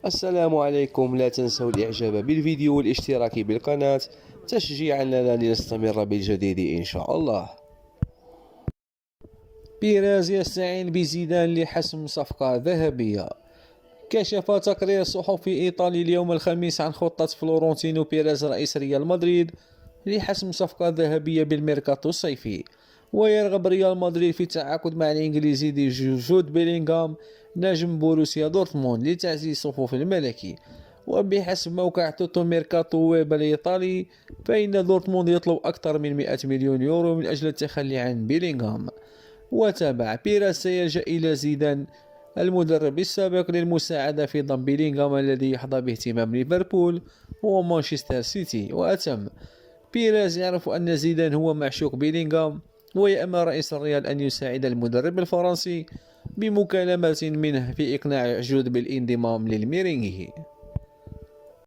السلام عليكم. لا تنسوا الإعجاب بالفيديو والاشتراك بالقناة تشجيعا لنا لنستمر بالجديد إن شاء الله. بيريز يستعين بزيدان لحسم صفقة ذهبية. كشف تقرير صحفي إيطالي اليوم الخميس عن خطة فلورنتينو بيريز رئيس ريال مدريد لحسم صفقة ذهبية بالميركاتو الصيفي، ويرغب ريال مدريد في التعاقد مع الإنجليزي جود بيلينغهام نجم بوروسيا دورتموند لتعزيز صفوف الملكي. وبحسب موقع توتو ميركاتو ويب الإيطالي، فإن دورتموند يطلب أكثر من 100 مليون يورو من أجل التخلي عن بيلينغهام. وتابع بيريز سيلجأ إلى زيدان المدرب السابق للمساعدة في ضم بيلينغهام الذي يحظى باهتمام ليفربول ومانشستر سيتي. وأتم بيريز يعرف أن زيدان هو معشوق بيلينغهام، ويأمل رئيس الريال أن يساعد المدرب الفرنسي بمكالمة منه في إقناع جود بالانضمام للميرينغي.